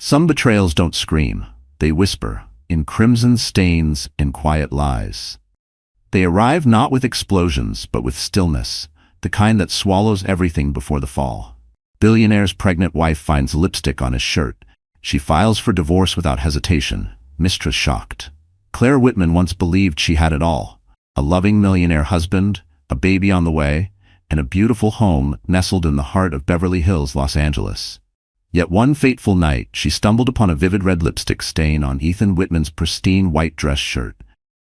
Some betrayals don't scream, they whisper, in crimson stains and quiet lies. They arrive not with explosions, but with stillness, the kind that swallows everything before the fall. Billionaire's pregnant wife finds lipstick on his shirt. She files for divorce without hesitation. Mistress shocked. Claire Whitman once believed she had it all. A loving millionaire husband, a baby on the way, and a beautiful home nestled in the heart of Beverly Hills, Los Angeles. Yet one fateful night, she stumbled upon a vivid red lipstick stain on Ethan Whitman's pristine white dress shirt,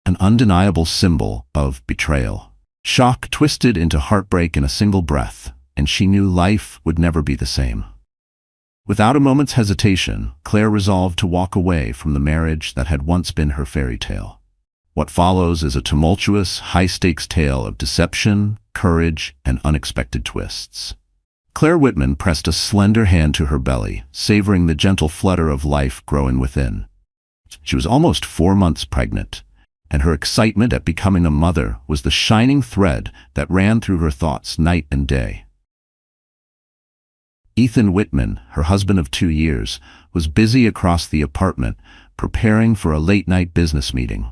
an undeniable symbol of betrayal. Shocke twisted into heartbreak in a single breath, and she knew life would never be the same. Without a moment's hesitation, Claire resolved to walk away from the marriage that had once been her fairy tale. What follows is a tumultuous, high-stakes tale of deception, courage, and unexpected twists. Claire Whitman pressed a slender hand to her belly, savoring the gentle flutter of life growing within. She was almost 4 months pregnant, and her excitement at becoming a mother was the shining thread that ran through her thoughts night and day. Ethan Whitman, her husband of 2 years, was busy across the apartment, preparing for a late-night business meeting.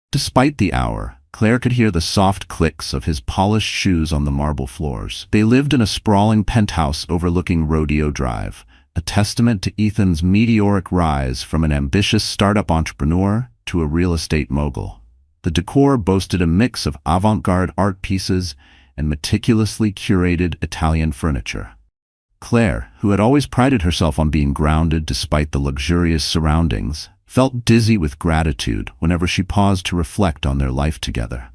Despite the hour, Claire could hear the soft clicks of his polished shoes on the marble floors. They lived in a sprawling penthouse overlooking Rodeo Drive, a testament to Ethan's meteoric rise from an ambitious startup entrepreneur to a real estate mogul. The decor boasted a mix of avant-garde art pieces and meticulously curated Italian furniture. Claire, who had always prided herself on being grounded despite the luxurious surroundings, felt dizzy with gratitude whenever she paused to reflect on their life together.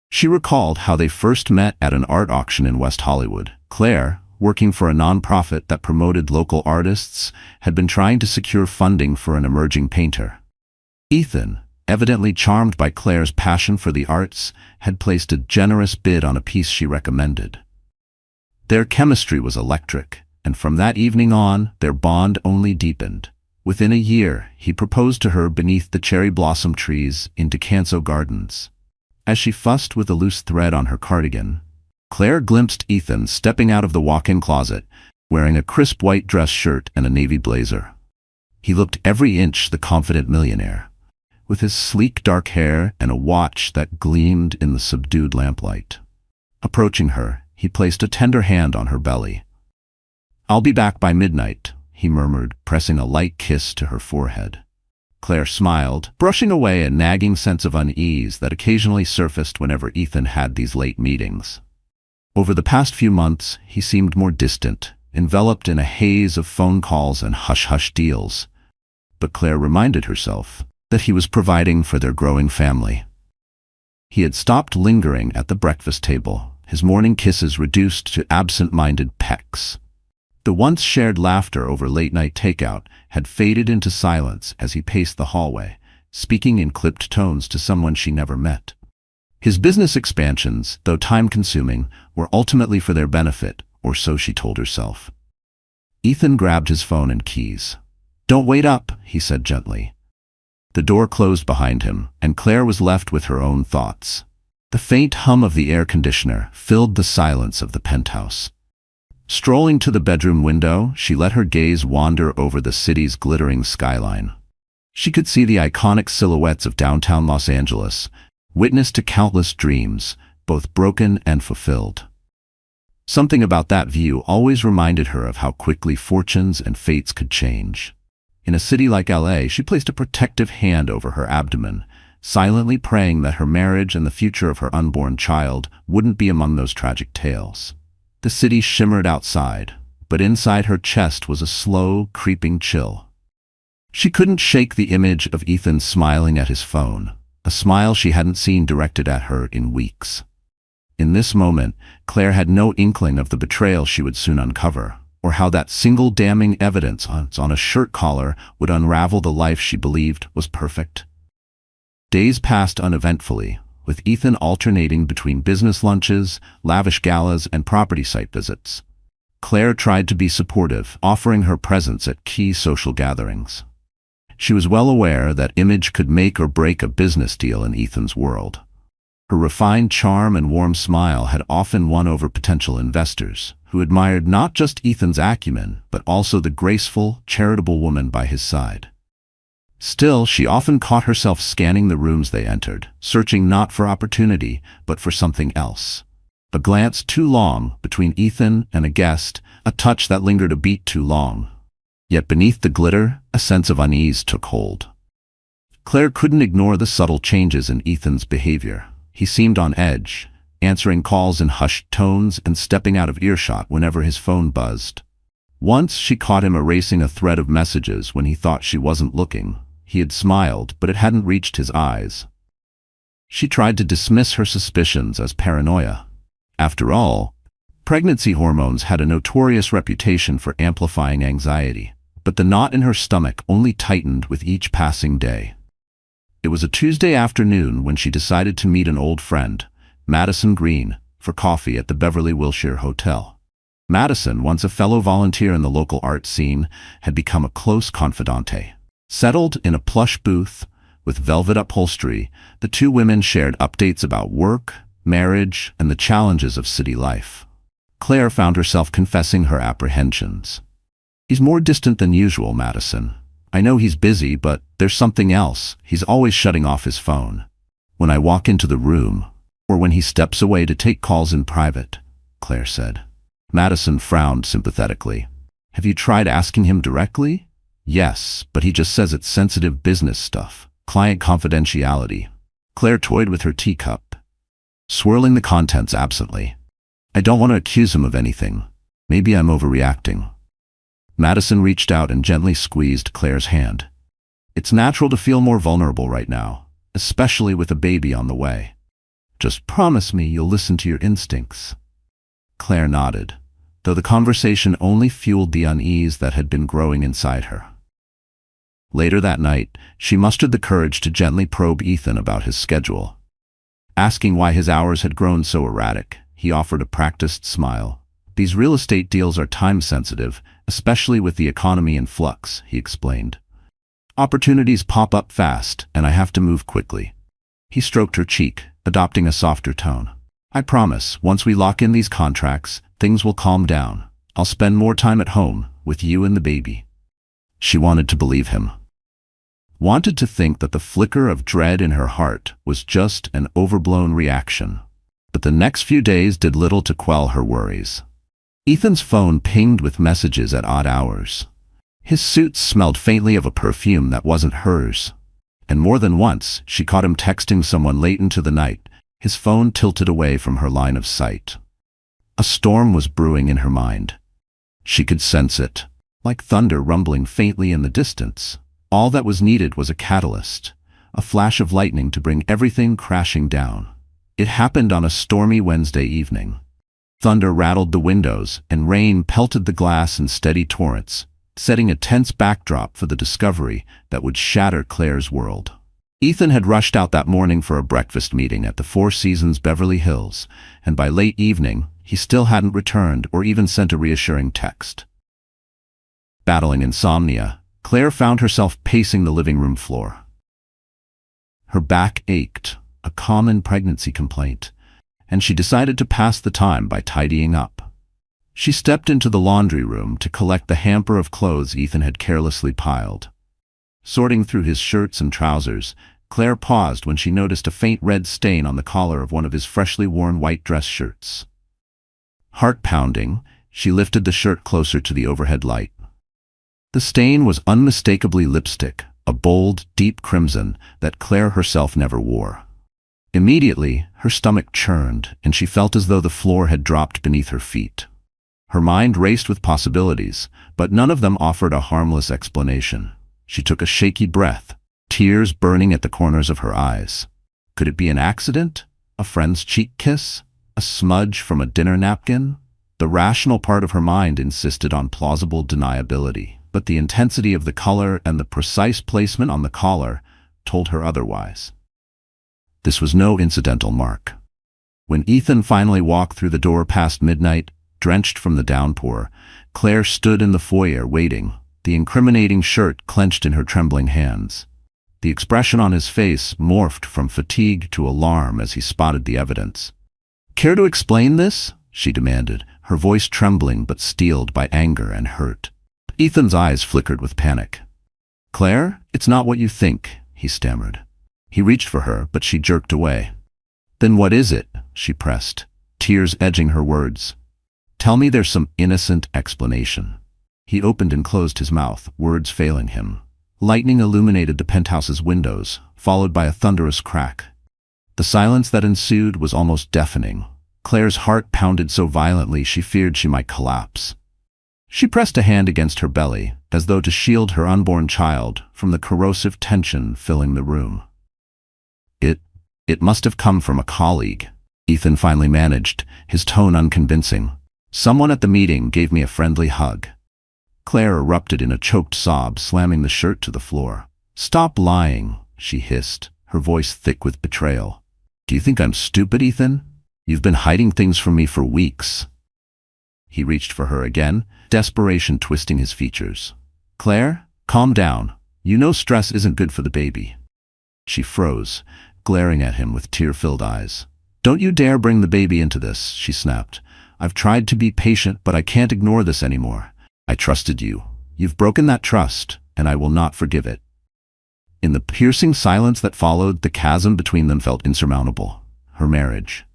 She recalled how they first met at an art auction in West Hollywood. Claire, working for a nonprofit that promoted local artists, had been trying to secure funding for an emerging painter. Ethan, evidently charmed by Claire's passion for the arts, had placed a generous bid on a piece she recommended. Their chemistry was electric, and from that evening on, their bond only deepened. Within a year, he proposed to her beneath the cherry blossom trees in Descanso Gardens. As she fussed with a loose thread on her cardigan, Claire glimpsed Ethan stepping out of the walk-in closet, wearing a crisp white dress shirt and a navy blazer. He looked every inch the confident millionaire, with his sleek dark hair and a watch that gleamed in the subdued lamplight. Approaching her, he placed a tender hand on her belly. "I'll be back by midnight," he murmured, pressing a light kiss to her forehead. Claire smiled, brushing away a nagging sense of unease that occasionally surfaced whenever Ethan had these late meetings. Over the past few months, he seemed more distant, enveloped in a haze of phone calls and hush-hush deals. But Claire reminded herself that he was providing for their growing family. He had stopped lingering at the breakfast table, his morning kisses reduced to absent-minded pecks. The once shared laughter over late-night takeout had faded into silence as he paced the hallway, speaking in clipped tones to someone she never met. His business expansions, though time-consuming, were ultimately for their benefit, or so she told herself. Ethan grabbed his phone and keys. "Don't wait up," he said gently. The door closed behind him, and Claire was left with her own thoughts. The faint hum of the air conditioner filled the silence of the penthouse. Strolling to the bedroom window, she let her gaze wander over the city's glittering skyline. She could see the iconic silhouettes of downtown Los Angeles, witness to countless dreams, both broken and fulfilled. Something about that view always reminded her of how quickly fortunes and fates could change. In a city like LA, she placed a protective hand over her abdomen, silently praying that her marriage and the future of her unborn child wouldn't be among those tragic tales. The city shimmered outside, but inside her chest was a slow, creeping chill. She couldn't shake the image of Ethan smiling at his phone, a smile she hadn't seen directed at her in weeks. In this moment, Claire had no inkling of the betrayal she would soon uncover, or how that single damning evidence on a shirt collar would unravel the life she believed was perfect. Days passed uneventfully, with Ethan alternating between business lunches, lavish galas, and property site visits. Claire tried to be supportive, offering her presence at key social gatherings. She was well aware that image could make or break a business deal in Ethan's world. Her refined charm and warm smile had often won over potential investors, who admired not just Ethan's acumen, but also the graceful, charitable woman by his side. Still, she often caught herself scanning the rooms they entered, searching not for opportunity, but for something else. A glance too long between Ethan and a guest, a touch that lingered a beat too long. Yet beneath the glitter, a sense of unease took hold. Claire couldn't ignore the subtle changes in Ethan's behavior. He seemed on edge, answering calls in hushed tones and stepping out of earshot whenever his phone buzzed. Once she caught him erasing a thread of messages when he thought she wasn't looking. He had smiled, but it hadn't reached his eyes. She tried to dismiss her suspicions as paranoia. After all, pregnancy hormones had a notorious reputation for amplifying anxiety, but the knot in her stomach only tightened with each passing day. It was a Tuesday afternoon when she decided to meet an old friend, Madison Green, for coffee at the Beverly Wilshire Hotel. Madison, once a fellow volunteer in the local art scene, had become a close confidante. Settled in a plush booth with velvet upholstery, the two women shared updates about work, marriage, and the challenges of city life. Claire found herself confessing her apprehensions. "He's more distant than usual, Madison. I know he's busy, but there's something else. He's always shutting off his phone when I walk into the room, or when he steps away to take calls in private," Claire said. Madison frowned sympathetically. "Have you tried asking him directly?" "Yes, but he just says it's sensitive business stuff, client confidentiality." Claire toyed with her teacup, swirling the contents absently. "I don't want to accuse him of anything. Maybe I'm overreacting." Madison reached out and gently squeezed Claire's hand. "It's natural to feel more vulnerable right now, especially with a baby on the way. Just promise me you'll listen to your instincts." Claire nodded, though the conversation only fueled the unease that had been growing inside her. Later that night, she mustered the courage to gently probe Ethan about his schedule. Asking why his hours had grown so erratic, he offered a practiced smile. "These real estate deals are time-sensitive, especially with the economy in flux," he explained. "Opportunities pop up fast, and I have to move quickly." He stroked her cheek, adopting a softer tone. "I promise, once we lock in these contracts, things will calm down. I'll spend more time at home, with you and the baby." She wanted to believe him. Wanted to think that the flicker of dread in her heart was just an overblown reaction. But the next few days did little to quell her worries. Ethan's phone pinged with messages at odd hours. His suit smelled faintly of a perfume that wasn't hers. And more than once, she caught him texting someone late into the night, his phone tilted away from her line of sight. A storm was brewing in her mind. She could sense it, like thunder rumbling faintly in the distance. All that was needed was a catalyst, a flash of lightning to bring everything crashing down. It happened on a stormy Wednesday evening. Thunder rattled the windows, and rain pelted the glass in steady torrents, setting a tense backdrop for the discovery that would shatter Claire's world. Ethan had rushed out that morning for a breakfast meeting at the Four Seasons Beverly Hills, and by late evening, he still hadn't returned or even sent a reassuring text. Battling insomnia, Claire found herself pacing the living room floor. Her back ached, a common pregnancy complaint, and she decided to pass the time by tidying up. She stepped into the laundry room to collect the hamper of clothes Ethan had carelessly piled. Sorting through his shirts and trousers, Claire paused when she noticed a faint red stain on the collar of one of his freshly worn white dress shirts. Heart pounding, she lifted the shirt closer to the overhead light. The stain was unmistakably lipstick, a bold, deep crimson that Claire herself never wore. Immediately, her stomach churned, and she felt as though the floor had dropped beneath her feet. Her mind raced with possibilities, but none of them offered a harmless explanation. She took a shaky breath, tears burning at the corners of her eyes. Could it be an accident? A friend's cheek kiss? A smudge from a dinner napkin? The rational part of her mind insisted on plausible deniability, but the intensity of the color and the precise placement on the collar told her otherwise. This was no incidental mark. When Ethan finally walked through the door past midnight, drenched from the downpour, Claire stood in the foyer waiting, the incriminating shirt clenched in her trembling hands. The expression on his face morphed from fatigue to alarm as he spotted the evidence. "Care to explain this?" she demanded, her voice trembling but steeled by anger and hurt. Ethan's eyes flickered with panic. "Claire, it's not what you think," he stammered. He reached for her, but she jerked away. "Then what is it?" she pressed, tears edging her words. "Tell me there's some innocent explanation." He opened and closed his mouth, words failing him. Lightning illuminated the penthouse's windows, followed by a thunderous crack. The silence that ensued was almost deafening. Claire's heart pounded so violently she feared she might collapse. She pressed a hand against her belly, as though to shield her unborn child from the corrosive tension filling the room. It must have come from a colleague," Ethan finally managed, his tone unconvincing. "Someone at the meeting gave me a friendly hug." Claire erupted in a choked sob, slamming the shirt to the floor. "Stop lying," she hissed, her voice thick with betrayal. "Do you think I'm stupid, Ethan? You've been hiding things from me for weeks." He reached for her again, desperation twisting his features. "Claire, calm down. You know stress isn't good for the baby." She froze, glaring at him with tear-filled eyes. "Don't you dare bring the baby into this," she snapped. "I've tried to be patient, but I can't ignore this anymore. I trusted you. You've broken that trust, and I will not forgive it." In the piercing silence that followed, the chasm between them felt insurmountable. Her marriage.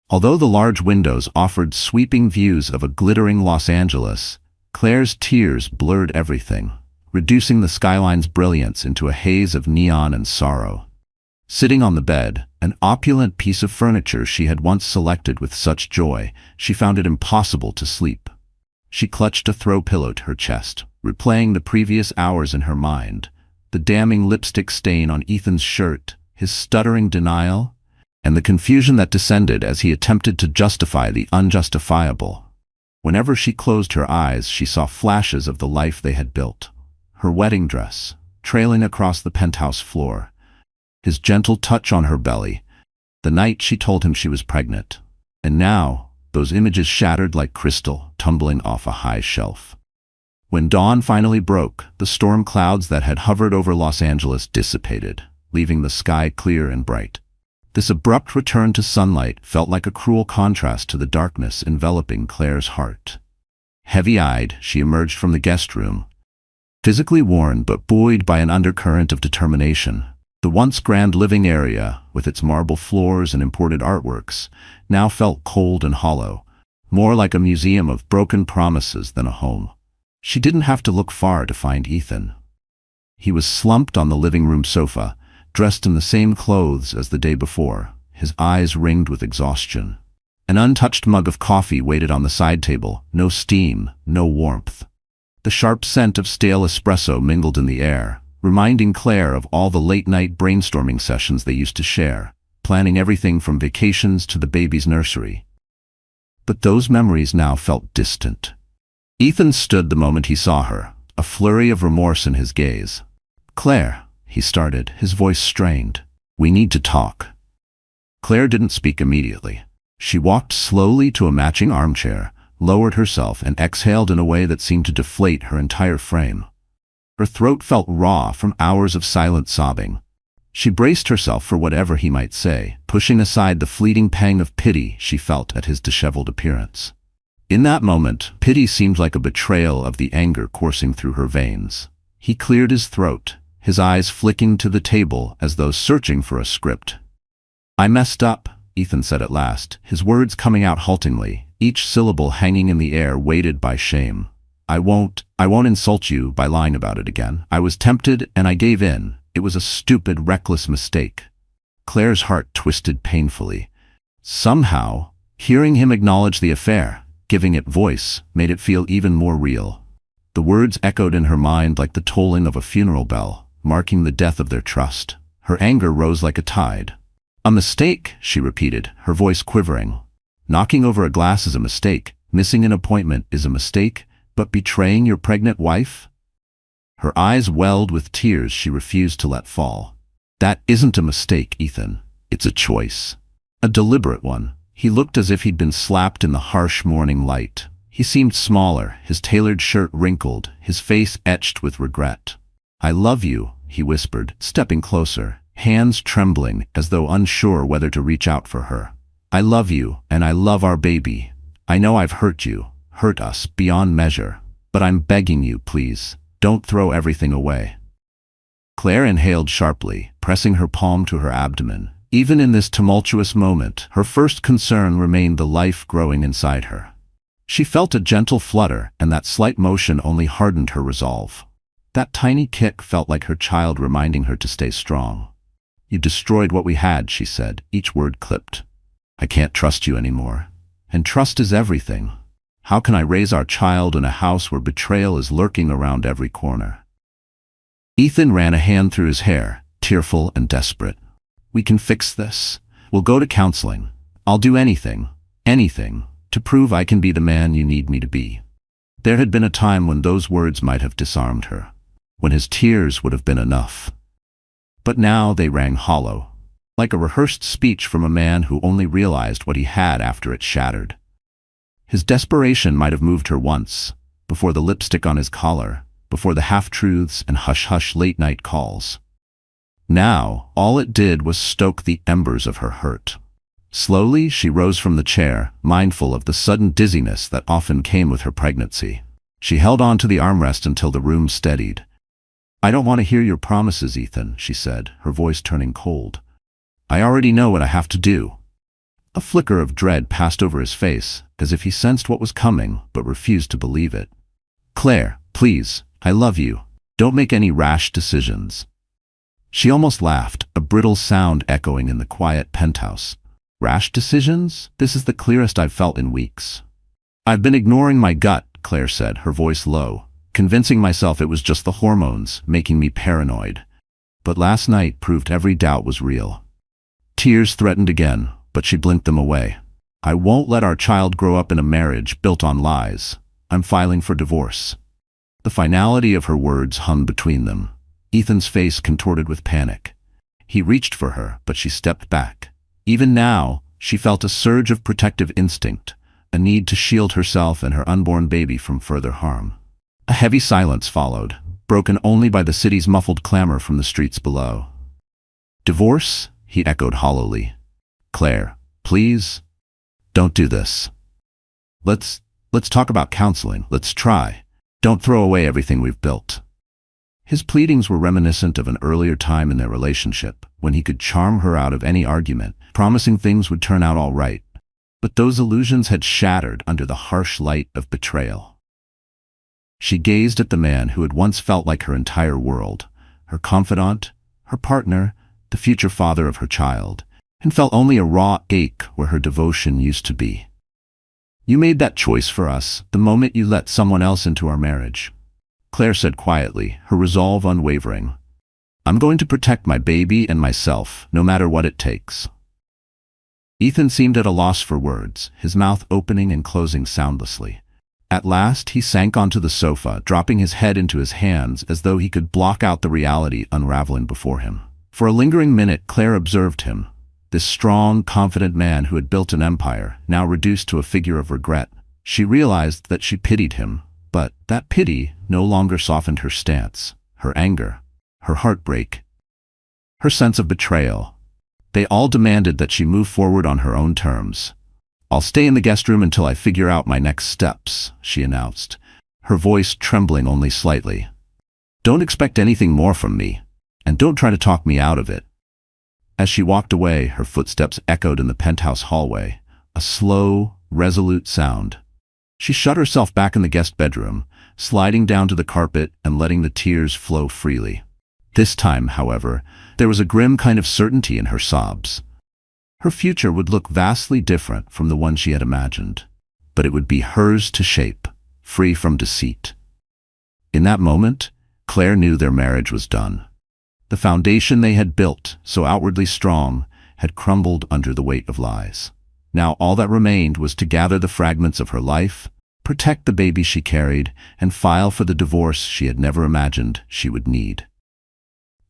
Although the large windows offered sweeping views of a glittering Los Angeles, Claire's tears blurred everything, reducing the skyline's brilliance into a haze of neon and sorrow. Sitting on the bed, an opulent piece of furniture she had once selected with such joy, she found it impossible to sleep. She clutched a throw pillow to her chest, replaying the previous hours in her mind, the damning lipstick stain on Ethan's shirt, his stuttering denial, and the confusion that descended as he attempted to justify the unjustifiable. Whenever she closed her eyes, she saw flashes of the life they had built. Her wedding dress, trailing across the penthouse floor, his gentle touch on her belly, the night she told him she was pregnant. And now, those images shattered like crystal, tumbling off a high shelf. When dawn finally broke, the storm clouds that had hovered over Los Angeles dissipated, leaving the sky clear and bright. This abrupt return to sunlight felt like a cruel contrast to the darkness enveloping Claire's heart. Heavy-eyed, she emerged from the guest room, physically worn but buoyed by an undercurrent of determination. The once grand living area, with its marble floors and imported artworks, now felt cold and hollow, more like a museum of broken promises than a home. She didn't have to look far to find Ethan. He was slumped on the living room sofa, dressed in the same clothes as the day before, his eyes ringed with exhaustion. An untouched mug of coffee waited on the side table, no steam, no warmth. The sharp scent of stale espresso mingled in the air, reminding Claire of all the late-night brainstorming sessions they used to share, planning everything from vacations to the baby's nursery. But those memories now felt distant. Ethan stood the moment he saw her, a flurry of remorse in his gaze. "Claire," he started, his voice strained. "We need to talk." Claire didn't speak immediately. She walked slowly to a matching armchair, lowered herself, and exhaled in a way that seemed to deflate her entire frame. Her throat felt raw from hours of silent sobbing. She braced herself for whatever he might say, pushing aside the fleeting pang of pity she felt at his disheveled appearance. In that moment, pity seemed like a betrayal of the anger coursing through her veins. He cleared his throat, his eyes flicking to the table as though searching for a script. "I messed up," Ethan said at last, his words coming out haltingly, each syllable hanging in the air weighted by shame. I won't insult you by lying about it again. I was tempted and I gave in. It was a stupid, reckless mistake." Claire's heart twisted painfully. Somehow, hearing him acknowledge the affair, giving it voice, made it feel even more real. The words echoed in her mind like the tolling of a funeral bell, marking the death of their trust. Her anger rose like a tide. "A mistake," she repeated, her voice quivering. "Knocking over a glass is a mistake, missing an appointment is a mistake, but betraying your pregnant wife?" Her eyes welled with tears she refused to let fall. "That isn't a mistake, Ethan. It's a choice. A deliberate one." He looked as if he'd been slapped in the harsh morning light. He seemed smaller, his tailored shirt wrinkled, his face etched with regret. I love you, he whispered, stepping closer, hands trembling as though unsure whether to reach out for her. I love you, and I love our baby. I know I've hurt you, hurt us beyond measure, but I'm begging you, please, don't throw everything away. Claire inhaled sharply, pressing her palm to her abdomen. Even in this tumultuous moment, her first concern remained the life growing inside her. She felt a gentle flutter, and that slight motion only hardened her resolve. That tiny kick felt like her child reminding her to stay strong. You destroyed what we had, she said, each word clipped. I can't trust you anymore. And trust is everything. How can I raise our child in a house where betrayal is lurking around every corner? Ethan ran a hand through his hair, tearful and desperate. We can fix this. We'll go to counseling. I'll do anything, to prove I can be the man you need me to be. There had been a time when those words might have disarmed her, when his tears would have been enough. But now they rang hollow, like a rehearsed speech from a man who only realized what he had after it shattered. His desperation might have moved her once, before the lipstick on his collar, before the half-truths and hush-hush late-night calls. Now, all it did was stoke the embers of her hurt. Slowly, she rose from the chair, mindful of the sudden dizziness that often came with her pregnancy. She held on to the armrest until the room steadied. I don't want to hear your promises, Ethan, she said, her voice turning cold. I already know what I have to do. A flicker of dread passed over his face, as if he sensed what was coming, but refused to believe it. Claire, please, I love you. Don't make any rash decisions. She almost laughed, a brittle sound echoing in the quiet penthouse. Rash decisions? This is the clearest I've felt in weeks. I've been ignoring my gut, Claire said, her voice low, convincing myself it was just the hormones, making me paranoid. But last night proved every doubt was real. Tears threatened again, but she blinked them away. I won't let our child grow up in a marriage built on lies. I'm filing for divorce. The finality of her words hung between them. Ethan's face contorted with panic. He reached for her, but she stepped back. Even now, she felt a surge of protective instinct, a need to shield herself and her unborn baby from further harm. A heavy silence followed, broken only by the city's muffled clamor from the streets below. Divorce? He echoed hollowly. Claire, please, don't do this. Let's talk about counseling. Let's try. Don't throw away everything we've built. His pleadings were reminiscent of an earlier time in their relationship, when he could charm her out of any argument, promising things would turn out all right. But those illusions had shattered under the harsh light of betrayal. She gazed at the man who had once felt like her entire world, her confidant, her partner, the future father of her child, and felt only a raw ache where her devotion used to be. You made that choice for us the moment you let someone else into our marriage, Claire said quietly, her resolve unwavering. I'm going to protect my baby and myself, no matter what it takes. Ethan seemed at a loss for words, his mouth opening and closing soundlessly. At last, he sank onto the sofa, dropping his head into his hands as though he could block out the reality unraveling before him. For a lingering minute, Claire observed him, this strong, confident man who had built an empire, now reduced to a figure of regret. She realized that she pitied him, but that pity no longer softened her stance, her anger, her heartbreak, her sense of betrayal. They all demanded that she move forward on her own terms. I'll stay in the guest room until I figure out my next steps, she announced, her voice trembling only slightly. Don't expect anything more from me, and don't try to talk me out of it. As she walked away, her footsteps echoed in the penthouse hallway, a slow, resolute sound. She shut herself back in the guest bedroom, sliding down to the carpet and letting the tears flow freely. This time, however, there was a grim kind of certainty in her sobs. Her future would look vastly different from the one she had imagined, but it would be hers to shape, free from deceit. In that moment, Claire knew their marriage was done. The foundation they had built, so outwardly strong, had crumbled under the weight of lies. Now all that remained was to gather the fragments of her life, protect the baby she carried, and file for the divorce she had never imagined she would need.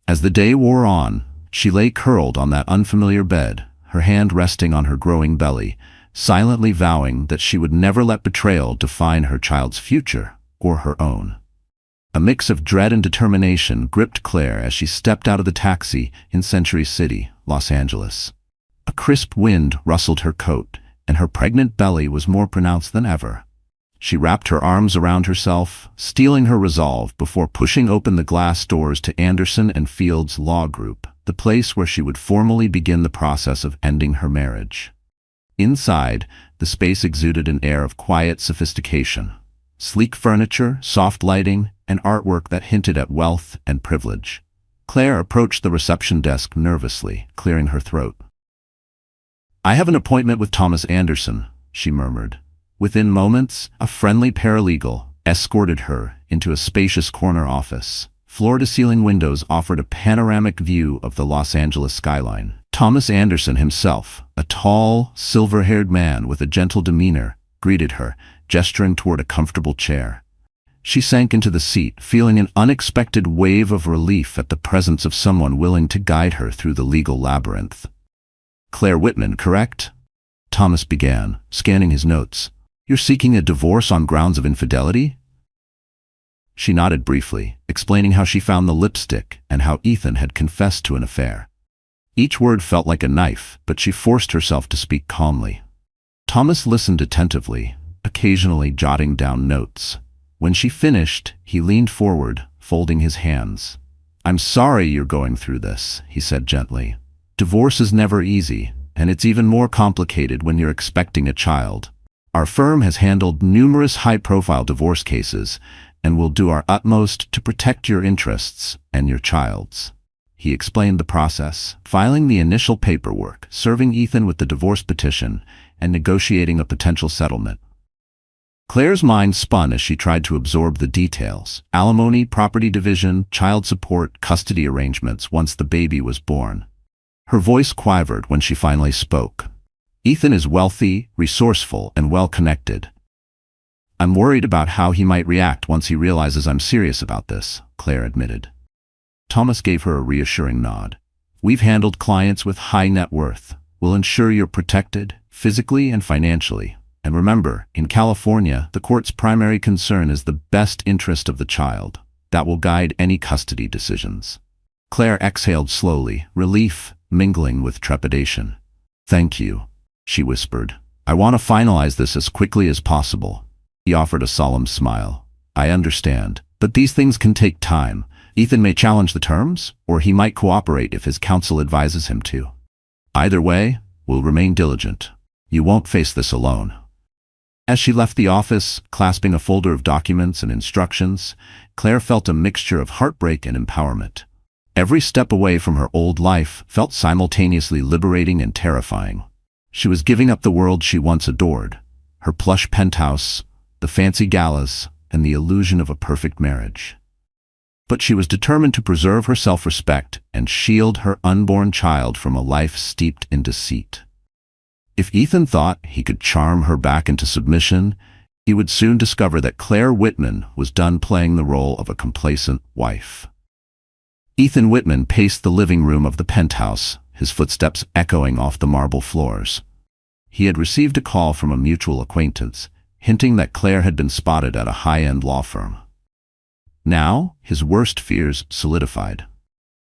As the day wore on, she lay curled on that unfamiliar bed, her hand resting on her growing belly, silently vowing that she would never let betrayal define her child's future or her own. A mix of dread and determination gripped Claire as she stepped out of the taxi in Century City, Los Angeles. A crisp wind rustled her coat, and her pregnant belly was more pronounced than ever. She wrapped her arms around herself, steeling her resolve before pushing open the glass doors to Anderson and Field's Law Group, the place where she would formally begin the process of ending her marriage. Inside, the space exuded an air of quiet sophistication. Sleek furniture, soft lighting, and artwork that hinted at wealth and privilege. Claire approached the reception desk nervously, clearing her throat. "I have an appointment with Thomas Anderson," she murmured. Within moments, a friendly paralegal escorted her into a spacious corner office. Floor-to-ceiling windows offered a panoramic view of the Los Angeles skyline. Thomas Anderson himself, a tall, silver-haired man with a gentle demeanor, greeted her, gesturing toward a comfortable chair. She sank into the seat, feeling an unexpected wave of relief at the presence of someone willing to guide her through the legal labyrinth. "Claire Whitman, correct?" Thomas began, scanning his notes. "You're seeking a divorce on grounds of infidelity?" She nodded briefly, explaining how she found the lipstick and how Ethan had confessed to an affair. Each word felt like a knife, but she forced herself to speak calmly. Thomas listened attentively, occasionally jotting down notes. When she finished, he leaned forward, folding his hands. "I'm sorry you're going through this," he said gently. "Divorce is never easy, and it's even more complicated when you're expecting a child. Our firm has handled numerous high-profile divorce cases, and will do our utmost to protect your interests and your child's." He explained the process, filing the initial paperwork, serving Ethan with the divorce petition, and negotiating a potential settlement. Claire's mind spun as she tried to absorb the details: alimony, property division, child support, custody arrangements once the baby was born. Her voice quivered when she finally spoke. "Ethan is wealthy, resourceful, and well-connected. I'm worried about how he might react once he realizes I'm serious about this," Claire admitted. Thomas gave her a reassuring nod. "We've handled clients with high net worth. We'll ensure you're protected, physically and financially. And remember, in California, the court's primary concern is the best interest of the child. That will guide any custody decisions." Claire exhaled slowly, relief mingling with trepidation. "Thank you," she whispered. "I want to finalize this as quickly as possible." He offered a solemn smile. "I understand, but these things can take time. Ethan may challenge the terms, or he might cooperate if his counsel advises him to. Either way, we'll remain diligent. You won't face this alone." As she left the office, clasping a folder of documents and instructions, Claire felt a mixture of heartbreak and empowerment. Every step away from her old life felt simultaneously liberating and terrifying. She was giving up the world she once adored, her plush penthouse, the fancy galas, and the illusion of a perfect marriage. But she was determined to preserve her self-respect and shield her unborn child from a life steeped in deceit. If Ethan thought he could charm her back into submission, he would soon discover that Claire Whitman was done playing the role of a complacent wife. Ethan Whitman paced the living room of the penthouse, his footsteps echoing off the marble floors. He had received a call from a mutual acquaintance, hinting that Claire had been spotted at a high-end law firm. Now, his worst fears solidified.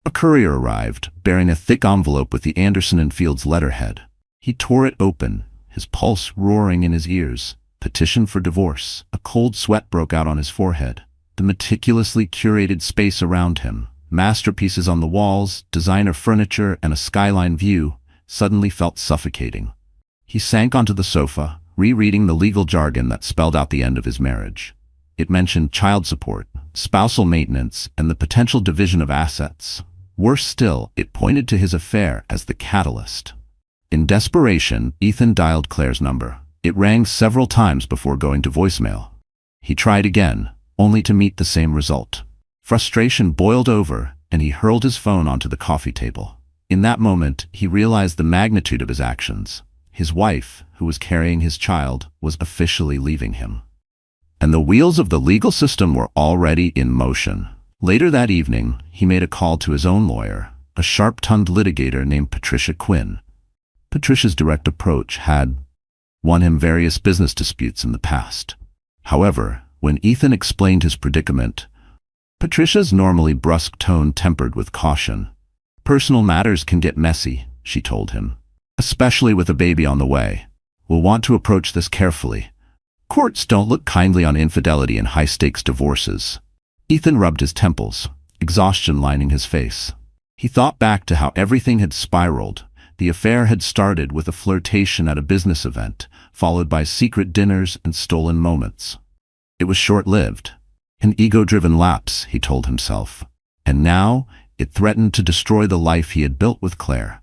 A courier arrived, bearing a thick envelope with the Anderson and Fields letterhead. He tore it open, his pulse roaring in his ears. Petition for divorce. A cold sweat broke out on his forehead. The meticulously curated space around him, masterpieces on the walls, designer furniture, and a skyline view, suddenly felt suffocating. He sank onto the sofa, rereading the legal jargon that spelled out the end of his marriage. It mentioned child support, spousal maintenance, and the potential division of assets. Worse still, it pointed to his affair as the catalyst. In desperation, Ethan dialed Claire's number. It rang several times before going to voicemail. He tried again, only to meet the same result. Frustration boiled over, and he hurled his phone onto the coffee table. In that moment, he realized the magnitude of his actions. His wife, who was carrying his child, was officially leaving him. And the wheels of the legal system were already in motion. Later that evening, he made a call to his own lawyer, a sharp-tongued litigator named Patricia Quinn. Patricia's direct approach had won him various business disputes in the past. However, when Ethan explained his predicament, Patricia's normally brusque tone tempered with caution. Personal matters can get messy, she told him. Especially with a baby on the way. We'll want to approach this carefully. Courts don't look kindly on infidelity in high-stakes divorces. Ethan rubbed his temples, exhaustion lining his face. He thought back to how everything had spiraled. The affair had started with a flirtation at a business event, followed by secret dinners and stolen moments. It was short-lived. An ego-driven lapse, he told himself. And now, it threatened to destroy the life he had built with Claire.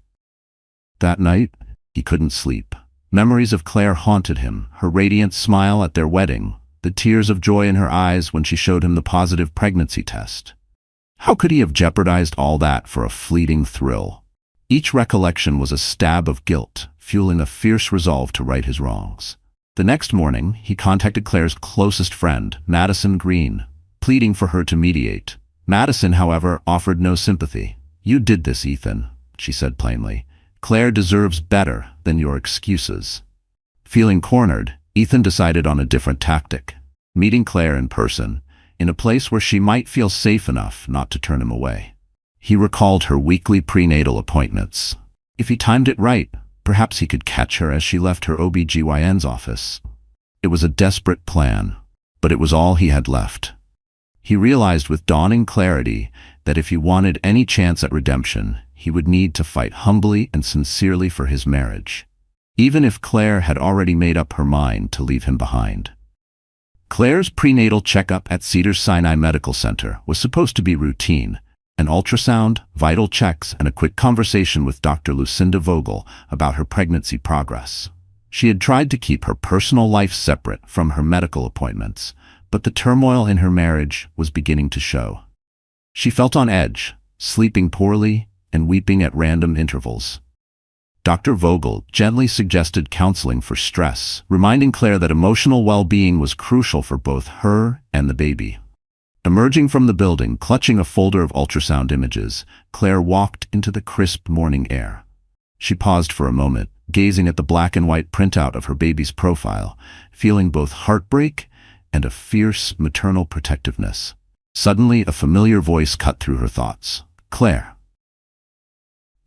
That night, he couldn't sleep. Memories of Claire haunted him, her radiant smile at their wedding, the tears of joy in her eyes when she showed him the positive pregnancy test. How could he have jeopardized all that for a fleeting thrill? Each recollection was a stab of guilt, fueling a fierce resolve to right his wrongs. The next morning, he contacted Claire's closest friend, Madison Green, pleading for her to mediate. Madison, however, offered no sympathy. "You did this, Ethan," she said plainly. "Claire deserves better than your excuses." Feeling cornered, Ethan decided on a different tactic. Meeting Claire in person, in a place where she might feel safe enough not to turn him away. He recalled her weekly prenatal appointments. If he timed it right, perhaps he could catch her as she left her OB/GYN's office. It was a desperate plan, but it was all he had left. He realized with dawning clarity that if he wanted any chance at redemption, he would need to fight humbly and sincerely for his marriage, even if Claire had already made up her mind to leave him behind. Claire's prenatal checkup at Cedars-Sinai Medical Center was supposed to be routine: an ultrasound, vital checks, and a quick conversation with Dr. Lucinda Vogel about her pregnancy progress. She had tried to keep her personal life separate from her medical appointments, but the turmoil in her marriage was beginning to show. She felt on edge, sleeping poorly and weeping at random intervals. Dr. Vogel gently suggested counseling for stress, reminding Claire that emotional well-being was crucial for both her and the baby. Emerging from the building, clutching a folder of ultrasound images, Claire walked into the crisp morning air. She paused for a moment, gazing at the black and white printout of her baby's profile, feeling both heartbreak and a fierce maternal protectiveness. Suddenly, a familiar voice cut through her thoughts. "Claire."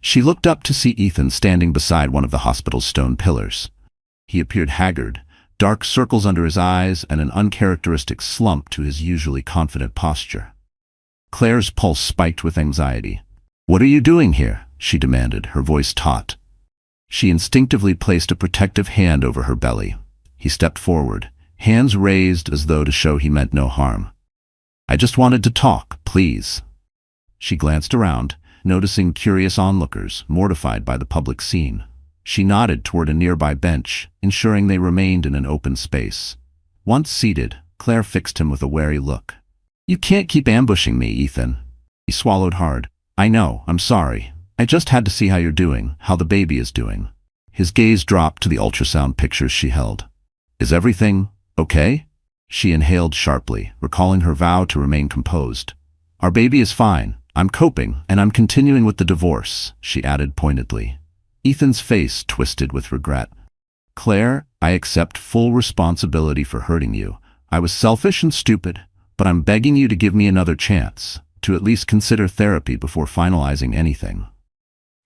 She looked up to see Ethan standing beside one of the hospital's stone pillars. He appeared haggard, dark circles under his eyes and an uncharacteristic slump to his usually confident posture. Claire's pulse spiked with anxiety. "What are you doing here?" she demanded, her voice taut. She instinctively placed a protective hand over her belly. He stepped forward, hands raised as though to show he meant no harm. "I just wanted to talk, please." She glanced around, noticing curious onlookers, mortified by the public scene. She nodded toward a nearby bench, ensuring they remained in an open space. Once seated, Claire fixed him with a wary look. "You can't keep ambushing me, Ethan." He swallowed hard. "I know, I'm sorry. I just had to see how you're doing, how the baby is doing." His gaze dropped to the ultrasound pictures she held. "Is everything okay?" She inhaled sharply, recalling her vow to remain composed. "Our baby is fine. I'm coping, and I'm continuing with the divorce," she added pointedly. Ethan's face twisted with regret. "Claire, I accept full responsibility for hurting you. I was selfish and stupid, but I'm begging you to give me another chance, to at least consider therapy before finalizing anything."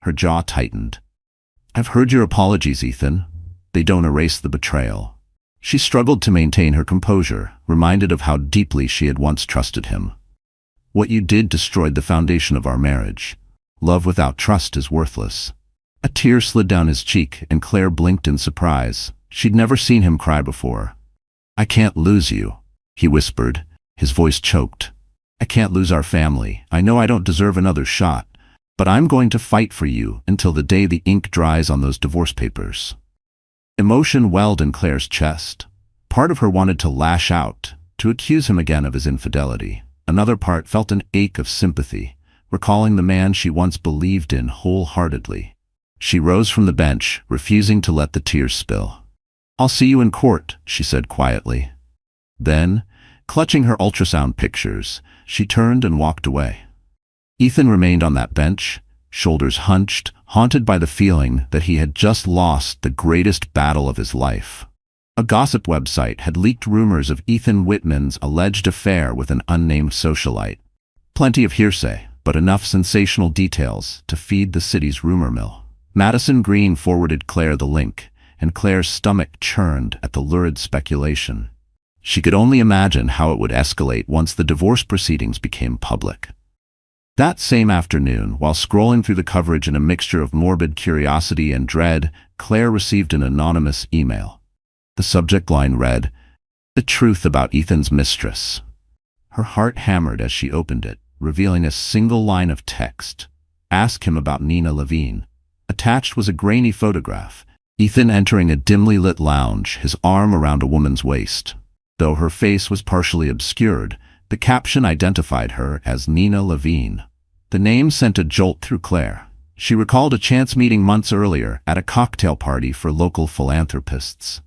Her jaw tightened. "I've heard your apologies, Ethan. They don't erase the betrayal." She struggled to maintain her composure, reminded of how deeply she had once trusted him. "What you did destroyed the foundation of our marriage. Love without trust is worthless." A tear slid down his cheek, and Claire blinked in surprise. She'd never seen him cry before. "I can't lose you," he whispered, his voice choked. "I can't lose our family. I know I don't deserve another shot, but I'm going to fight for you until the day the ink dries on those divorce papers." Emotion welled in Claire's chest. Part of her wanted to lash out, to accuse him again of his infidelity. Another part felt an ache of sympathy, recalling the man she once believed in wholeheartedly. She rose from the bench, refusing to let the tears spill. "I'll see you in court," she said quietly. Then, clutching her ultrasound pictures, she turned and walked away. Ethan remained on that bench, shoulders hunched, haunted by the feeling that he had just lost the greatest battle of his life. A gossip website had leaked rumors of Ethan Whitman's alleged affair with an unnamed socialite. plenty of hearsay, but enough sensational details to feed the city's rumor mill. Madison Green forwarded Claire the link, and Claire's stomach churned at the lurid speculation. She could only imagine how it would escalate once the divorce proceedings became public. That same afternoon, while scrolling through the coverage in a mixture of morbid curiosity and dread, Claire received an anonymous email. The subject line read, "The truth about Ethan's mistress." Her heart hammered as she opened it, revealing a single line of text. "Ask him about Nina Levine." Attached was a grainy photograph, Ethan entering a dimly lit lounge, his arm around a woman's waist. Though her face was partially obscured, the caption identified her as Nina Levine. The name sent a jolt through Claire. She recalled a chance meeting months earlier at a cocktail party for local philanthropists.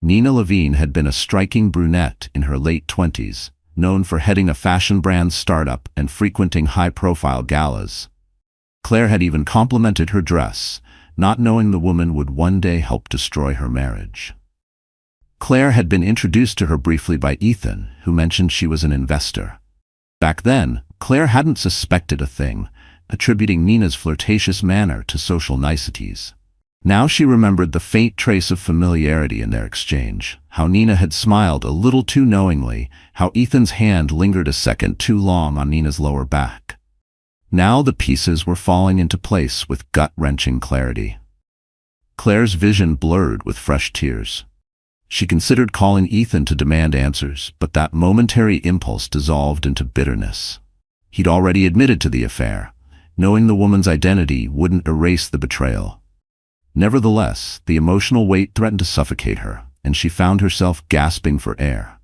Nina Levine had been a striking brunette in her late 20s, known for heading a fashion brand startup and frequenting high-profile galas. Claire had even complimented her dress, not knowing the woman would one day help destroy her marriage. Claire had been introduced to her briefly by Ethan, who mentioned she was an investor. Back then, Claire hadn't suspected a thing, attributing Nina's flirtatious manner to social niceties. Now she remembered the faint trace of familiarity in their exchange, how Nina had smiled a little too knowingly, how Ethan's hand lingered a second too long on Nina's lower back. Now the pieces were falling into place with gut-wrenching clarity. Claire's vision blurred with fresh tears. She considered calling Ethan to demand answers, but that momentary impulse dissolved into bitterness. He'd already admitted to the affair. Knowing the woman's identity wouldn't erase the betrayal. Nevertheless, the emotional weight threatened to suffocate her, and she found herself gasping for air.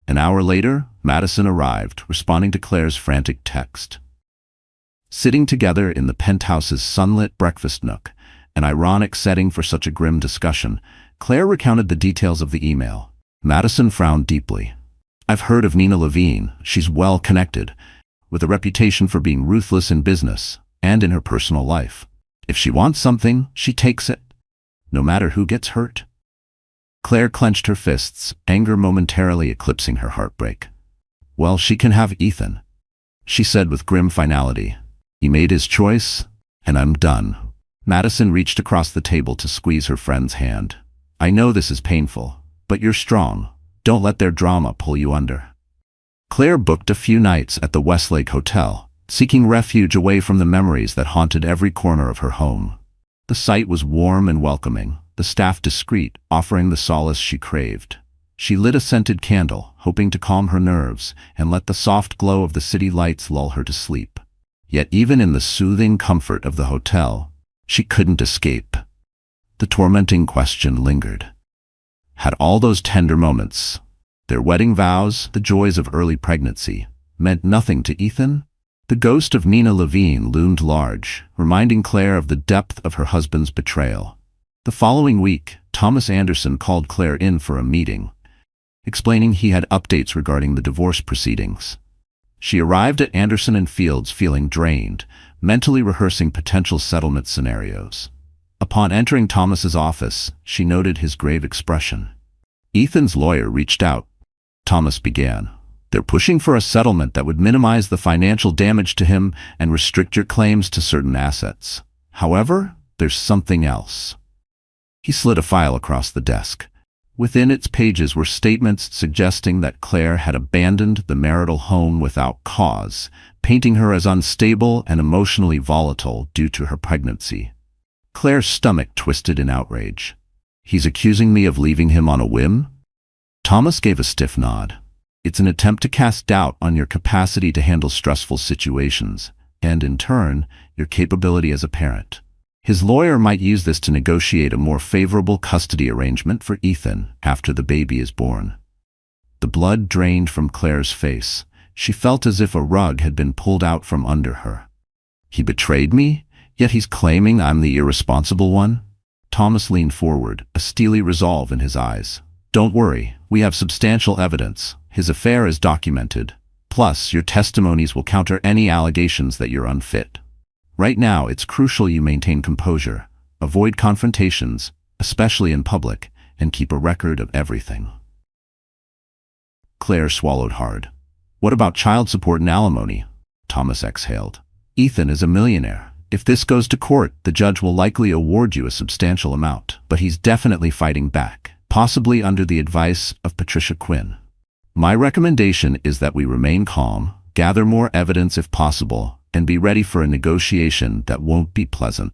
An hour later, Madison arrived, responding to Claire's frantic text. Sitting together in the penthouse's sunlit breakfast nook, an ironic setting for such a grim discussion, Claire recounted the details of the email. Madison frowned deeply. "I've heard of Nina Levine. She's well connected, with a reputation for being ruthless in business and in her personal life. If she wants something, she takes it, no matter who gets hurt." Claire clenched her fists, anger momentarily eclipsing her heartbreak. "Well, she can have Ethan," she said with grim finality. "He made his choice, and I'm done." Madison reached across the table to squeeze her friend's hand. "I know this is painful, but you're strong. Don't let their drama pull you under." Claire booked a few nights at the Westlake Hotel, seeking refuge away from the memories that haunted every corner of her home. The site was warm and welcoming, the staff discreet, offering the solace she craved. She lit a scented candle, hoping to calm her nerves and let the soft glow of the city lights lull her to sleep. Yet even in the soothing comfort of the hotel, she couldn't escape. The tormenting question lingered. Had all those tender moments, their wedding vows, the joys of early pregnancy, meant nothing to Ethan? The ghost of Nina Levine loomed large, reminding Claire of the depth of her husband's betrayal. The following week, Thomas Anderson called Claire in for a meeting, explaining he had updates regarding the divorce proceedings. She arrived at Anderson and Fields feeling drained, mentally rehearsing potential settlement scenarios. Upon entering Thomas's office, she noted his grave expression. "Ethan's lawyer reached out," Thomas began. "They're pushing for a settlement that would minimize the financial damage to him and restrict your claims to certain assets. However, there's something else." He slid a file across the desk. Within its pages were statements suggesting that Claire had abandoned the marital home without cause, painting her as unstable and emotionally volatile due to her pregnancy. Claire's stomach twisted in outrage. "He's accusing me of leaving him on a whim?" Thomas gave a stiff nod. "It's an attempt to cast doubt on your capacity to handle stressful situations, and in turn, your capability as a parent. His lawyer might use this to negotiate a more favorable custody arrangement for Ethan after the baby is born." The blood drained from Claire's face. She felt as if a rug had been pulled out from under her. "He betrayed me? Yet he's claiming I'm the irresponsible one?" Thomas leaned forward, a steely resolve in his eyes. "Don't worry, we have substantial evidence. His affair is documented. Plus, your testimonies will counter any allegations that you're unfit. Right now, it's crucial you maintain composure, avoid confrontations, especially in public, and keep a record of everything." Claire swallowed hard. "What about child support and alimony?" Thomas exhaled. Ethan is a millionaire. If this goes to court, the judge will likely award you a substantial amount, but he's definitely fighting back, possibly under the advice of Patricia Quinn. My recommendation is that we remain calm, gather more evidence if possible, and be ready for a negotiation that won't be pleasant.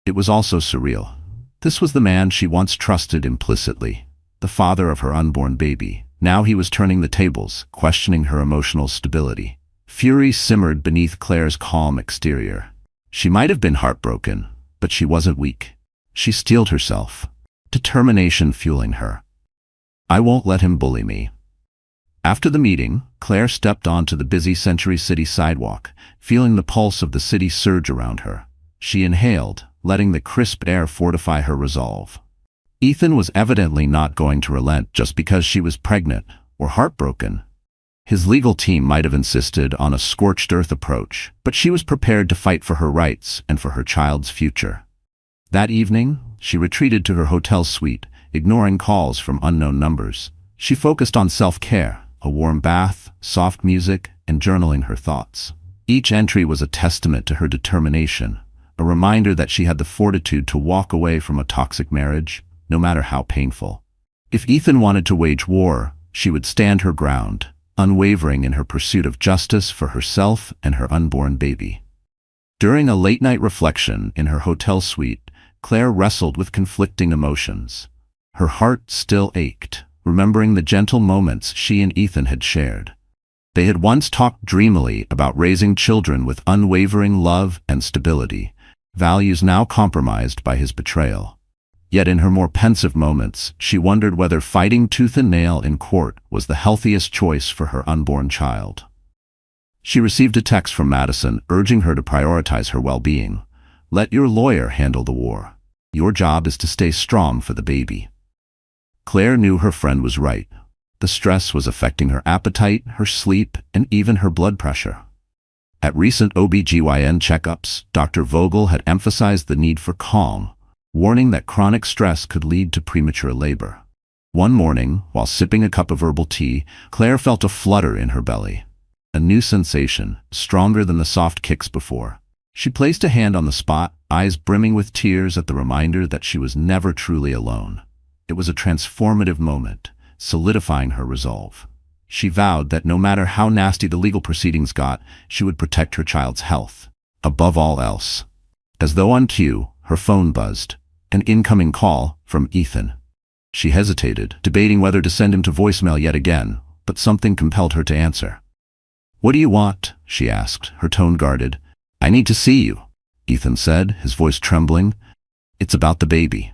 It was also surreal. This was the man she once trusted implicitly, the father of her unborn baby. Now he was turning the tables, questioning her emotional stability. Fury simmered beneath Claire's calm exterior. She might have been heartbroken, but she wasn't weak. She steeled herself, determination fueling her. I won't let him bully me. After the meeting, Claire stepped onto the busy Century City sidewalk, feeling the pulse of the city surge around her. She inhaled, letting the crisp air fortify her resolve. Ethan was evidently not going to relent just because she was pregnant or heartbroken. His legal team might have insisted on a scorched earth approach, but she was prepared to fight for her rights and for her child's future. That evening, she retreated to her hotel suite, ignoring calls from unknown numbers. She focused on self-care, a warm bath, soft music, and journaling her thoughts. Each entry was a testament to her determination, a reminder that she had the fortitude to walk away from a toxic marriage, no matter how painful. If Ethan wanted to wage war, she would stand her ground, unwavering in her pursuit of justice for herself and her unborn baby. During a late-night reflection in her hotel suite, Claire wrestled with conflicting emotions. Her heart still ached, remembering the gentle moments she and Ethan had shared. They had once talked dreamily about raising children with unwavering love and stability, values now compromised by his betrayal. Yet in her more pensive moments, she wondered whether fighting tooth and nail in court was the healthiest choice for her unborn child. She received a text from Madison urging her to prioritize her well-being. Let your lawyer handle the war. Your job is to stay strong for the baby. Claire knew her friend was right. The stress was affecting her appetite, her sleep, and even her blood pressure. At recent OB/GYN checkups, Dr. Vogel had emphasized the need for calm, warning that chronic stress could lead to premature labor. One morning, while sipping a cup of herbal tea, Claire felt a flutter in her belly. A new sensation, stronger than the soft kicks before. She placed a hand on the spot, eyes brimming with tears at the reminder that she was never truly alone. It was a transformative moment, solidifying her resolve. She vowed that no matter how nasty the legal proceedings got, she would protect her child's health, above all else. As though on cue, her phone buzzed. An incoming call from Ethan. She hesitated, debating whether to send him to voicemail yet again, but something compelled her to answer. What do you want? She asked, her tone guarded. I need to see you, Ethan said, his voice trembling. It's about the baby.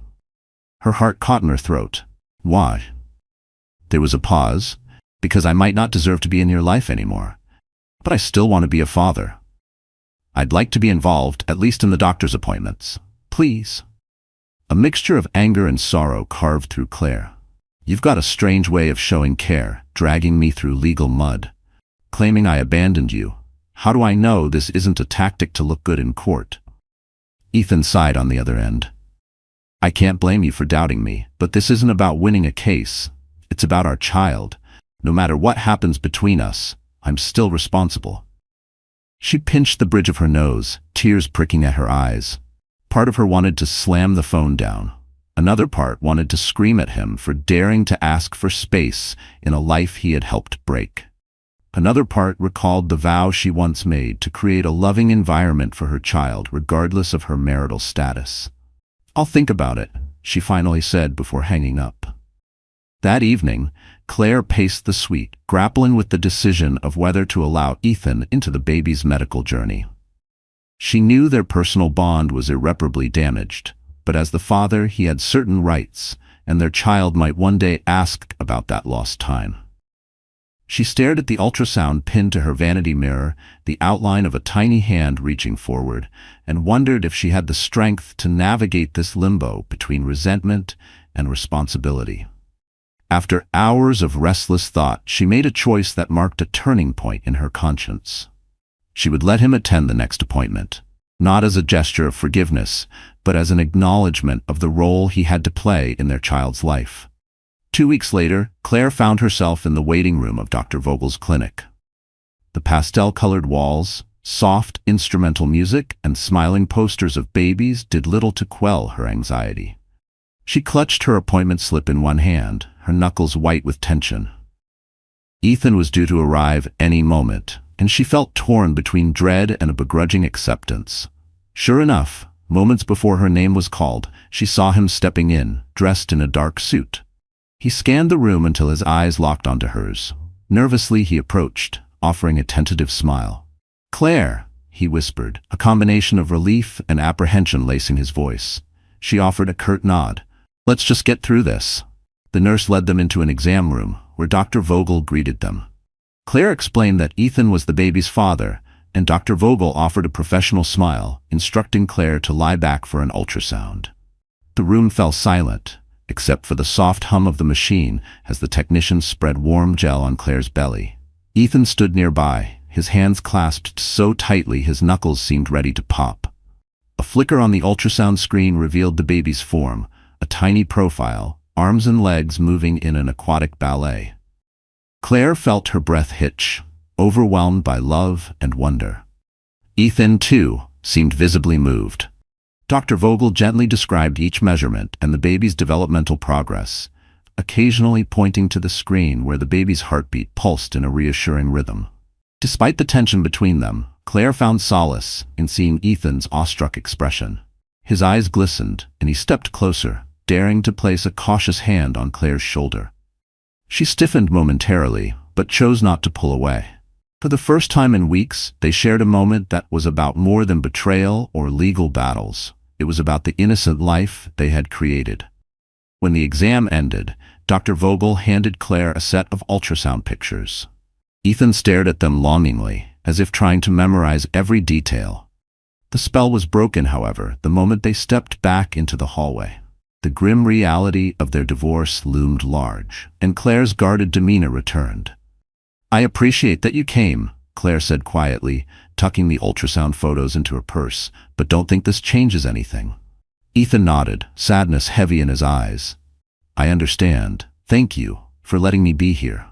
Her heart caught in her throat. Why? There was a pause. Because I might not deserve to be in your life anymore. But I still want to be a father. I'd like to be involved, at least in the doctor's appointments. Please. A mixture of anger and sorrow carved through Claire. You've got a strange way of showing care, dragging me through legal mud. Claiming I abandoned you. How do I know this isn't a tactic to look good in court? Ethan sighed on the other end. I can't blame you for doubting me, but this isn't about winning a case. It's about our child. No matter what happens between us, I'm still responsible. She pinched the bridge of her nose, tears pricking at her eyes. Part of her wanted to slam the phone down. Another part wanted to scream at him for daring to ask for space in a life he had helped break. Another part recalled the vow she once made to create a loving environment for her child regardless of her marital status. I'll think about it, she finally said before hanging up. That evening, Claire paced the suite, grappling with the decision of whether to allow Ethan into the baby's medical journey. She knew their personal bond was irreparably damaged, but as the father he had certain rights, and their child might one day ask about that lost time. She stared at the ultrasound pinned to her vanity mirror, the outline of a tiny hand reaching forward, and wondered if she had the strength to navigate this limbo between resentment and responsibility. After hours of restless thought, she made a choice that marked a turning point in her conscience. She would let him attend the next appointment, not as a gesture of forgiveness, but as an acknowledgement of the role he had to play in their child's life. 2 weeks later, Claire found herself in the waiting room of Dr. Vogel's clinic. The pastel-colored walls, soft instrumental music, and smiling posters of babies did little to quell her anxiety. She clutched her appointment slip in one hand, her knuckles white with tension. Ethan was due to arrive any moment, and she felt torn between dread and a begrudging acceptance. Sure enough, moments before her name was called, she saw him stepping in, dressed in a dark suit. He scanned the room until his eyes locked onto hers. Nervously he approached, offering a tentative smile. "Claire," he whispered, a combination of relief and apprehension lacing his voice. She offered a curt nod. "Let's just get through this." The nurse led them into an exam room, where Dr. Vogel greeted them. Claire explained that Ethan was the baby's father, and Dr. Vogel offered a professional smile, instructing Claire to lie back for an ultrasound. The room fell silent, except for the soft hum of the machine as the technician spread warm gel on Claire's belly. Ethan stood nearby, his hands clasped so tightly his knuckles seemed ready to pop. A flicker on the ultrasound screen revealed the baby's form, a tiny profile, arms and legs moving in an aquatic ballet. Claire felt her breath hitch, overwhelmed by love and wonder. Ethan, too, seemed visibly moved. Dr. Vogel gently described each measurement and the baby's developmental progress, occasionally pointing to the screen where the baby's heartbeat pulsed in a reassuring rhythm. Despite the tension between them, Claire found solace in seeing Ethan's awestruck expression. His eyes glistened, and he stepped closer, daring to place a cautious hand on Claire's shoulder. She stiffened momentarily, but chose not to pull away. For the first time in weeks, they shared a moment that was about more than betrayal or legal battles. It was about the innocent life they had created. When the exam ended, Dr. Vogel handed Claire a set of ultrasound pictures. Ethan stared at them longingly, as if trying to memorize every detail. The spell was broken, however, the moment they stepped back into the hallway. The grim reality of their divorce loomed large, and Claire's guarded demeanor returned. "I appreciate that you came," Claire said quietly, tucking the ultrasound photos into her purse, "but don't think this changes anything." Ethan nodded, sadness heavy in his eyes. "I understand. Thank you for letting me be here."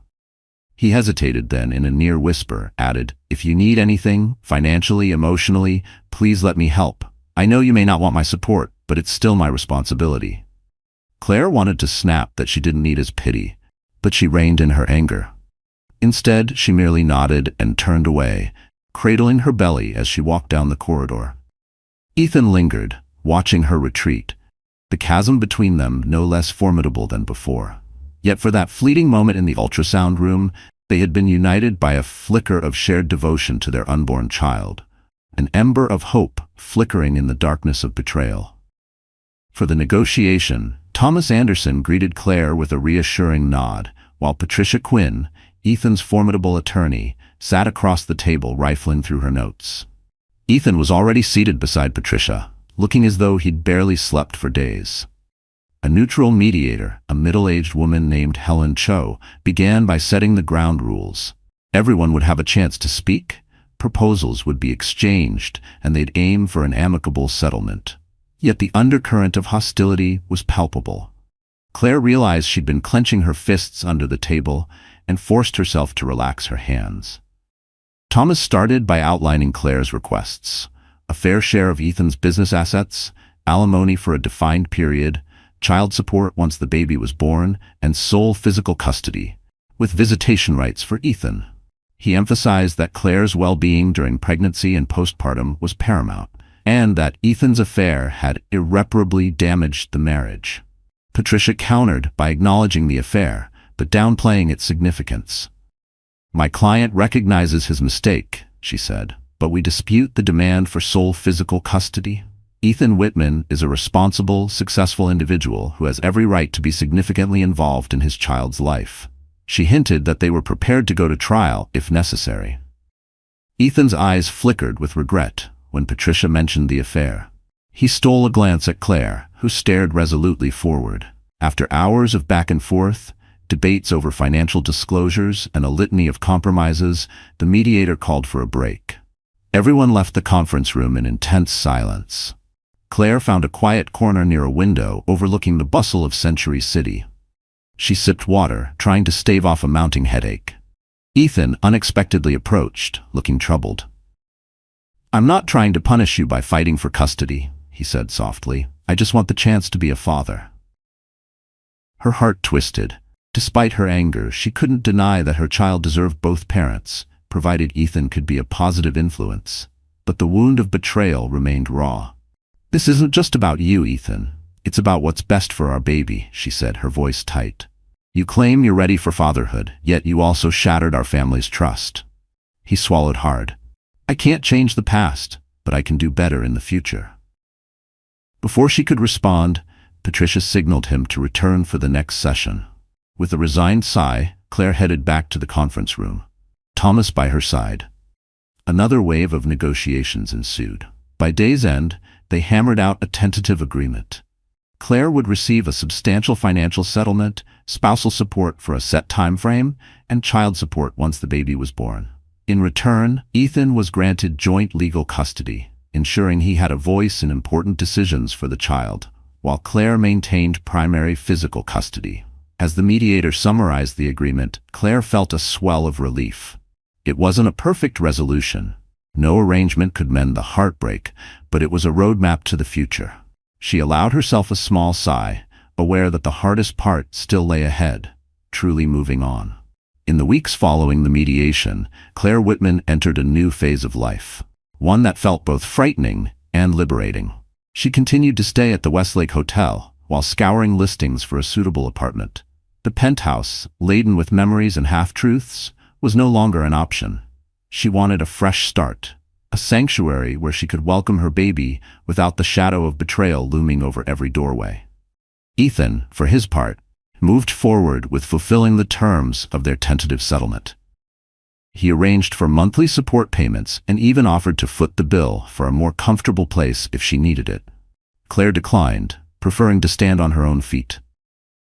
He hesitated, then in a near whisper added, "If you need anything, financially, emotionally, please let me help. I know you may not want my support, but it's still my responsibility." Claire wanted to snap that she didn't need his pity, but she reined in her anger. Instead, she merely nodded and turned away, cradling her belly as she walked down the corridor. Ethan lingered, watching her retreat, the chasm between them no less formidable than before. Yet for that fleeting moment in the ultrasound room, they had been united by a flicker of shared devotion to their unborn child, an ember of hope flickering in the darkness of betrayal. For the negotiation, Thomas Anderson greeted Claire with a reassuring nod, while Patricia Quinn, Ethan's formidable attorney, sat across the table rifling through her notes. Ethan was already seated beside Patricia, looking as though he'd barely slept for days. A neutral mediator, a middle-aged woman named Helen Cho, began by setting the ground rules. Everyone would have a chance to speak, proposals would be exchanged, and they'd aim for an amicable settlement. Yet the undercurrent of hostility was palpable. Claire realized she'd been clenching her fists under the table and forced herself to relax her hands. Thomas started by outlining Claire's requests: a fair share of Ethan's business assets, alimony for a defined period, child support once the baby was born, and sole physical custody, with visitation rights for Ethan. He emphasized that Claire's well-being during pregnancy and postpartum was paramount, and that Ethan's affair had irreparably damaged the marriage. Patricia countered by acknowledging the affair, but downplaying its significance. "My client recognizes his mistake," she said, "but we dispute the demand for sole physical custody. Ethan Whitman is a responsible, successful individual who has every right to be significantly involved in his child's life." She hinted that they were prepared to go to trial if necessary. Ethan's eyes flickered with regret when Patricia mentioned the affair. He stole a glance at Claire, who stared resolutely forward. After hours of back and forth, debates over financial disclosures, and a litany of compromises, the mediator called for a break. Everyone left the conference room in intense silence. Claire found a quiet corner near a window overlooking the bustle of Century City. She sipped water, trying to stave off a mounting headache. Ethan unexpectedly approached, looking troubled. "I'm not trying to punish you by fighting for custody," he said softly. "I just want the chance to be a father." Her heart twisted. Despite her anger, she couldn't deny that her child deserved both parents, provided Ethan could be a positive influence. But the wound of betrayal remained raw. "This isn't just about you, Ethan. It's about what's best for our baby," she said, her voice tight. "You claim you're ready for fatherhood, yet you also shattered our family's trust." He swallowed hard. "I can't change the past, but I can do better in the future." Before she could respond, Patricia signaled him to return for the next session. With a resigned sigh, Claire headed back to the conference room, Thomas by her side. Another wave of negotiations ensued. By day's end, they hammered out a tentative agreement. Claire would receive a substantial financial settlement, spousal support for a set time frame, and child support once the baby was born. In return, Ethan was granted joint legal custody, ensuring he had a voice in important decisions for the child, while Claire maintained primary physical custody. As the mediator summarized the agreement, Claire felt a swell of relief. It wasn't a perfect resolution. No arrangement could mend the heartbreak, but it was a roadmap to the future. She allowed herself a small sigh, aware that the hardest part still lay ahead, truly moving on. In the weeks following the mediation, Claire Whitman entered a new phase of life, one that felt both frightening and liberating. She continued to stay at the Westlake Hotel, while scouring listings for a suitable apartment. The penthouse, laden with memories and half-truths, was no longer an option. She wanted a fresh start, a sanctuary where she could welcome her baby without the shadow of betrayal looming over every doorway. Ethan, for his part, moved forward with fulfilling the terms of their tentative settlement. He arranged for monthly support payments and even offered to foot the bill for a more comfortable place if she needed it. Claire declined, preferring to stand on her own feet.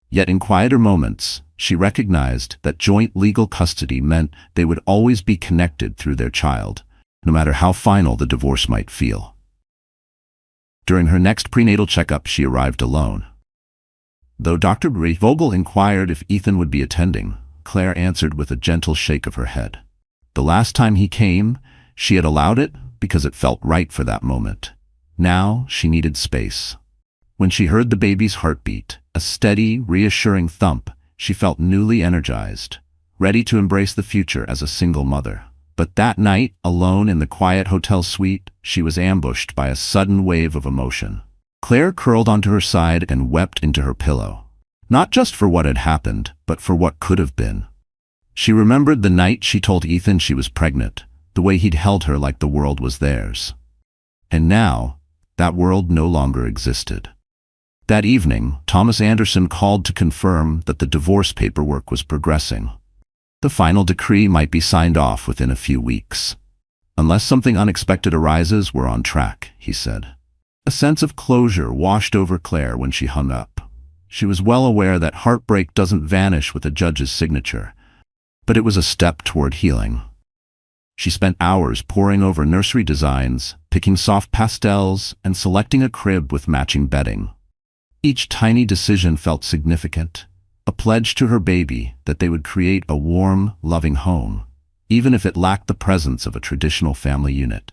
Yet in quieter moments, she recognized that joint legal custody meant they would always be connected through their child, no matter how final the divorce might feel. During her next prenatal checkup, she arrived alone. Though Dr. Vogel inquired if Ethan would be attending, Claire answered with a gentle shake of her head. The last time he came, she had allowed it because it felt right for that moment. Now she needed space. When she heard the baby's heartbeat, a steady, reassuring thump, she felt newly energized, ready to embrace the future as a single mother. But that night, alone in the quiet hotel suite, she was ambushed by a sudden wave of emotion. Claire curled onto her side and wept into her pillow. Not just for what had happened, but for what could have been. She remembered the night she told Ethan she was pregnant, the way he'd held her like the world was theirs. And now, that world no longer existed. That evening, Thomas Anderson called to confirm that the divorce paperwork was progressing. The final decree might be signed off within a few weeks. Unless something unexpected arises, we're on track, he said. A sense of closure washed over Claire when she hung up. She was well aware that heartbreak doesn't vanish with a judge's signature, but it was a step toward healing. She spent hours poring over nursery designs, picking soft pastels, and selecting a crib with matching bedding. Each tiny decision felt significant, a pledge to her baby that they would create a warm, loving home, even if it lacked the presence of a traditional family unit.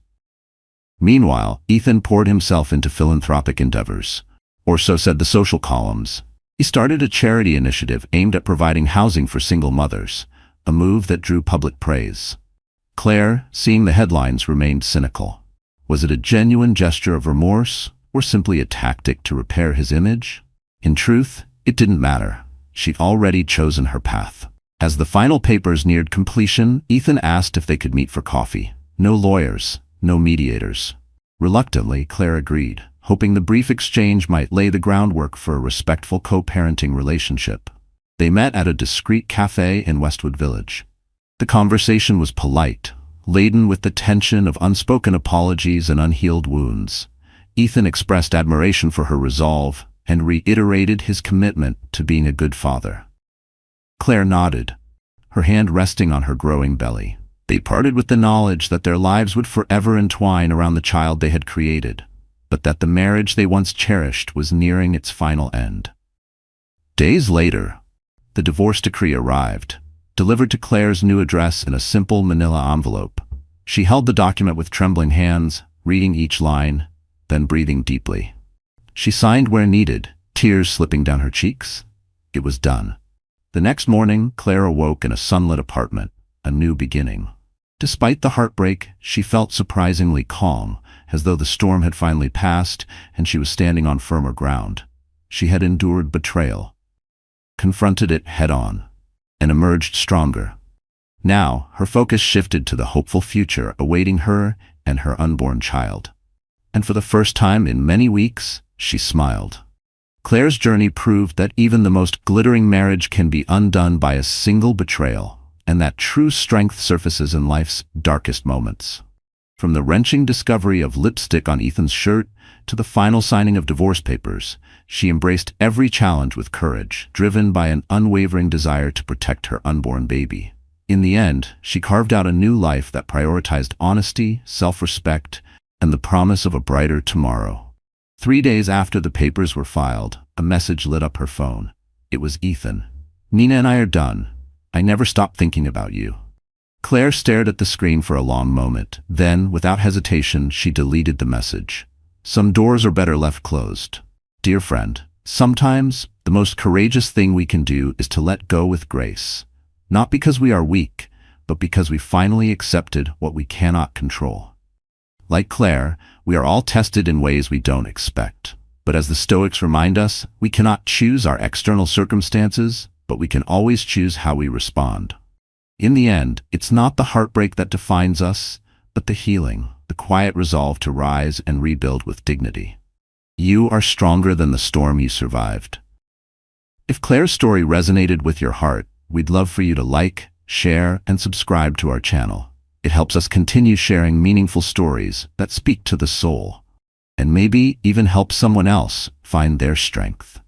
Meanwhile, Ethan poured himself into philanthropic endeavors, or so said the social columns. He started a charity initiative aimed at providing housing for single mothers, a move that drew public praise. Claire, seeing the headlines, remained cynical. Was it a genuine gesture of remorse, or simply a tactic to repair his image? In truth, it didn't matter. She'd already chosen her path. As the final papers neared completion, Ethan asked if they could meet for coffee. No lawyers, no mediators. Reluctantly, Claire agreed, hoping the brief exchange might lay the groundwork for a respectful co-parenting relationship. They met at a discreet cafe in Westwood Village. The conversation was polite, laden with the tension of unspoken apologies and unhealed wounds. Ethan expressed admiration for her resolve and reiterated his commitment to being a good father. Claire nodded, her hand resting on her growing belly. They parted with the knowledge that their lives would forever entwine around the child they had created, but that the marriage they once cherished was nearing its final end. Days later, the divorce decree arrived. delivered to Claire's new address in a simple manila envelope. She held the document with trembling hands, reading each line, then breathing deeply. She signed where needed, tears slipping down her cheeks. It was done. The next morning, Claire awoke in a sunlit apartment, a new beginning. Despite the heartbreak, she felt surprisingly calm, as though the storm had finally passed and she was standing on firmer ground. She had endured betrayal, confronted it head-on, and emerged stronger. Now, her focus shifted to the hopeful future awaiting her and her unborn child. And for the first time in many weeks, she smiled. Claire's journey proved that even the most glittering marriage can be undone by a single betrayal, and that true strength surfaces in life's darkest moments. From the wrenching discovery of lipstick on Ethan's shirt to the final signing of divorce papers, she embraced every challenge with courage, driven by an unwavering desire to protect her unborn baby. In the end, she carved out a new life that prioritized honesty, self-respect, and the promise of a brighter tomorrow. 3 days after the papers were filed, a message lit up her phone. It was Ethan. "Nina and I are done. I never stopped thinking about you." Claire stared at the screen for a long moment. Then, without hesitation, she deleted the message. Some doors are better left closed. Dear friend, sometimes the most courageous thing we can do is to let go with grace. Not because we are weak, but because we finally accepted what we cannot control. Like Claire, we are all tested in ways we don't expect. But as the Stoics remind us, we cannot choose our external circumstances, but we can always choose how we respond. In the end, it's not the heartbreak that defines us, but the healing, the quiet resolve to rise and rebuild with dignity. You are stronger than the storm you survived. If Claire's story resonated with your heart, we'd love for you to like, share, and subscribe to our channel. It helps us continue sharing meaningful stories that speak to the soul, and maybe even help someone else find their strength.